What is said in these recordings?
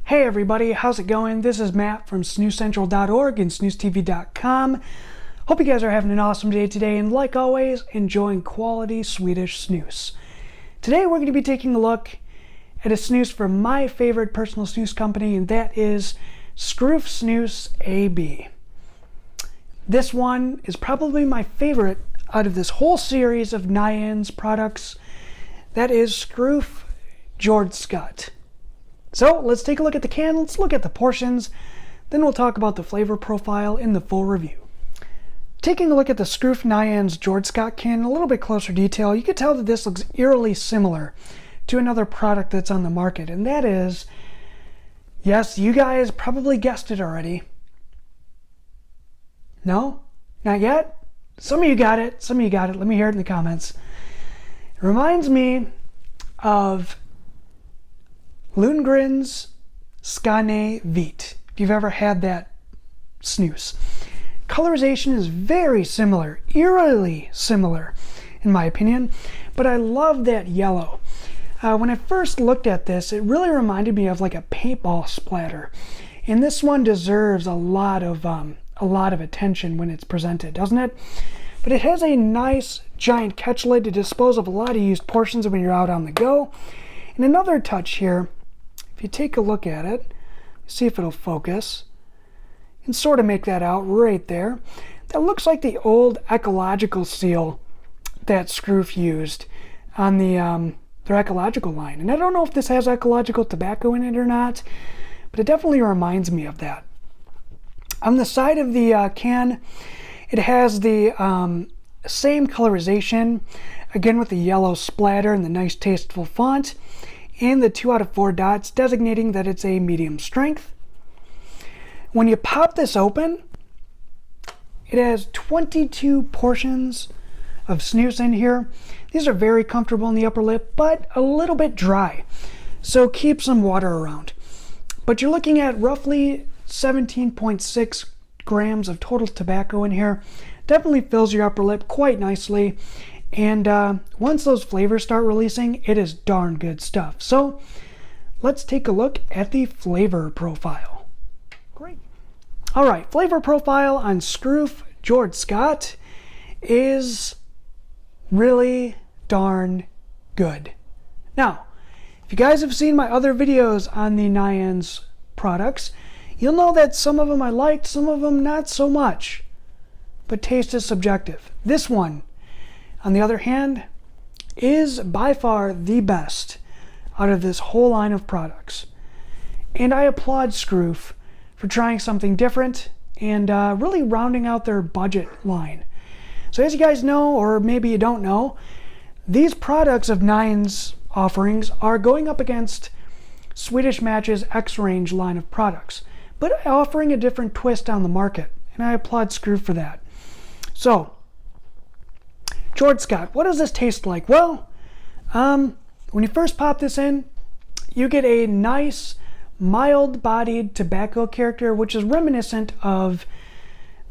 Hey everybody, how's it going? This is Matt from SnusCENTRAL.org and SnusTV.com. Hope you guys are having an awesome day today, and like always, enjoying quality Swedish snus. Today we're going to be taking a look at a snus from my favorite personal snus company, and that is Skruf Nyans AB. This one is probably my favorite out of this whole series of Nyans products. That is Skruf Jordskott. So let's take a look at the can, let's look at the portions, then we'll talk about the flavor profile in the full review. Taking a look at the Skruf Nyans Jordskott can in a little bit closer detail, you can tell that this looks eerily similar to another product that's on the market, and that is, yes, you guys probably guessed it already. No? Not yet? Some of you got it, some of you got it. Let me hear it in the comments. It reminds me of Lundgren's Skane Vit, if you've ever had that snus. Colorization is very similar, eerily similar in my opinion, but I love that yellow. When I first looked at this, it really reminded me of like a paintball splatter, and this one deserves a lot of attention when it's presented, doesn't it? But it has a nice giant catch lid to dispose of a lot of used portions when you're out on the go. And another touch here, if you take a look at it, see if it'll focus, you can sort of make that out right there. That looks like the old ecological seal that Skruf used on their ecological line. And I don't know if this has ecological tobacco in it or not, but it definitely reminds me of that. On the side of the can, it has the same colorization, again with the yellow splatter and the nice tasteful font, and the 2 out of 4 dots designating that it's a medium strength. When you pop this open, it has 22 portions of snus in here. These are very comfortable in the upper lip, but a little bit dry, so keep some water around. But you're looking at roughly 17.6 grams of total tobacco in here. Definitely fills your upper lip quite nicely. And once those flavors start releasing, it is darn good stuff. So let's take a look at the flavor profile. Great. All right, flavor profile on Skruf Jordskott is really darn good. Now, if you guys have seen my other videos on the Nyans products, you'll know that some of them I liked, some of them not so much. But taste is subjective. This one, on the other hand, is by far the best out of this whole line of products. And I applaud Skruf for trying something different and really rounding out their budget line. So as you guys know, or maybe you don't know, these products of Nyans offerings are going up against Swedish Match's X-Range line of products, but offering a different twist on the market, and I applaud Skruf for that. So, Jordskott, what does this taste like? Well, when you first pop this in, you get a nice, mild-bodied tobacco character, which is reminiscent of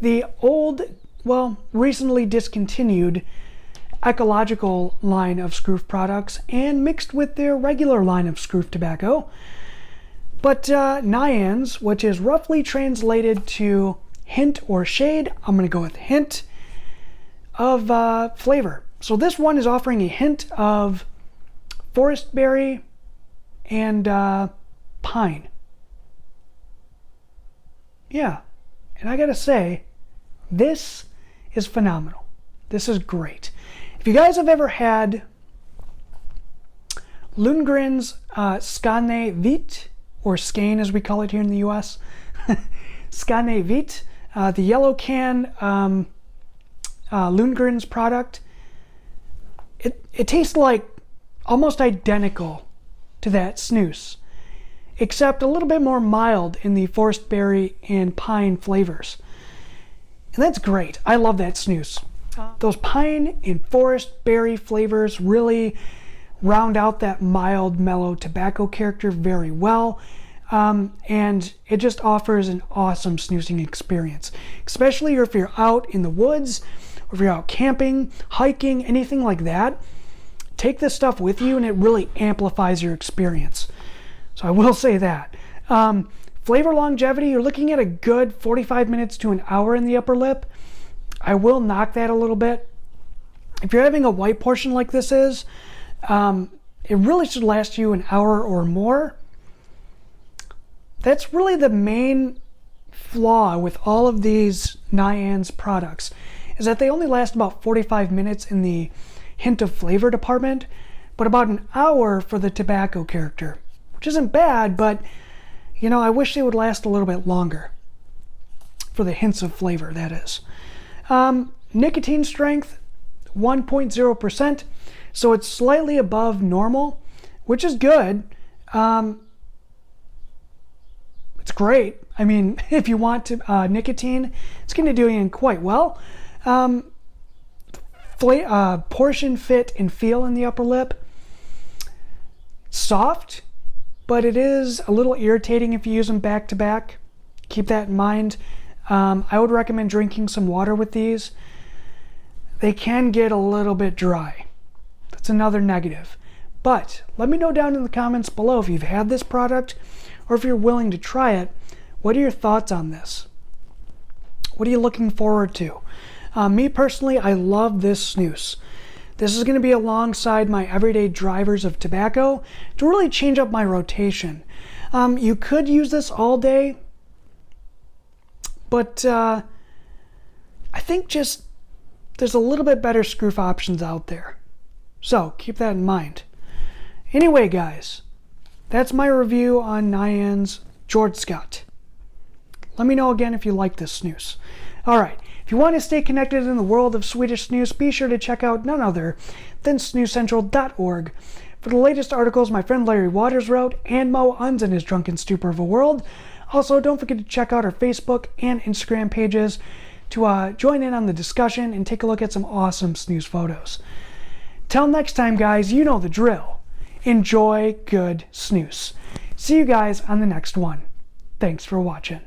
the old, well, recently discontinued ecological line of Skruf products, and mixed with their regular line of Skruf tobacco. But Nyans, which is roughly translated to hint or shade, I'm going to go with hint of flavor. So this one is offering a hint of forest berry and pine. Yeah, and I gotta say, this is phenomenal. This is great. If you guys have ever had Lundgren's Skane Vit, or Skane as we call it here in the US, Skane Vit, the yellow can Lundgren's product, it tastes like almost identical to that snus, except a little bit more mild in the forest berry and pine flavors. And that's great. I love that snus. Those pine and forest berry flavors really round out that mild, mellow tobacco character very well. And it just offers an awesome snoozing experience, especially if you're out in the woods, or if you're out camping, hiking, anything like that. Take this stuff with you and it really amplifies your experience. So I will say that. Flavor longevity, you're looking at a good 45 minutes to an hour in the upper lip. I will knock that a little bit. If you're having a white portion like this is, it really should last you an hour or more. That's really the main flaw with all of these Nyans products, is that they only last about 45 minutes in the hint of flavor department, but about an hour for the tobacco character, which isn't bad, but you know, I wish they would last a little bit longer for the hints of flavor, that is. Nicotine strength, 1.0%, so it's slightly above normal, which is good. It's great. I mean, if you want to, nicotine, it's going to do you quite well. Portion fit and feel in the upper lip, soft, but it is a little irritating if you use them back to back. Keep that in mind. I would recommend drinking some water with these. They can get a little bit dry. That's another negative. But let me know down in the comments below if you've had this product or if you're willing to try it. What are your thoughts on this? What are you looking forward to? Me personally, I love this snus. This is going to be alongside my everyday drivers of tobacco to really change up my rotation. You could use this all day, but I think just there's a little bit better Skruf options out there. So keep that in mind. Anyway, guys, that's my review on Nyans Jordskott. Let me know again if you like this snus. All right. If you want to stay connected in the world of Swedish snus, be sure to check out none other than SnusCENTRAL.org. For the latest articles my friend Larry Waters wrote and Mo Uns in his drunken stupor of a world. Also, don't forget to check out our Facebook and Instagram pages to join in on the discussion and take a look at some awesome snus photos. Till next time, guys, you know the drill. Enjoy good snus. See you guys on the next one. Thanks for watching.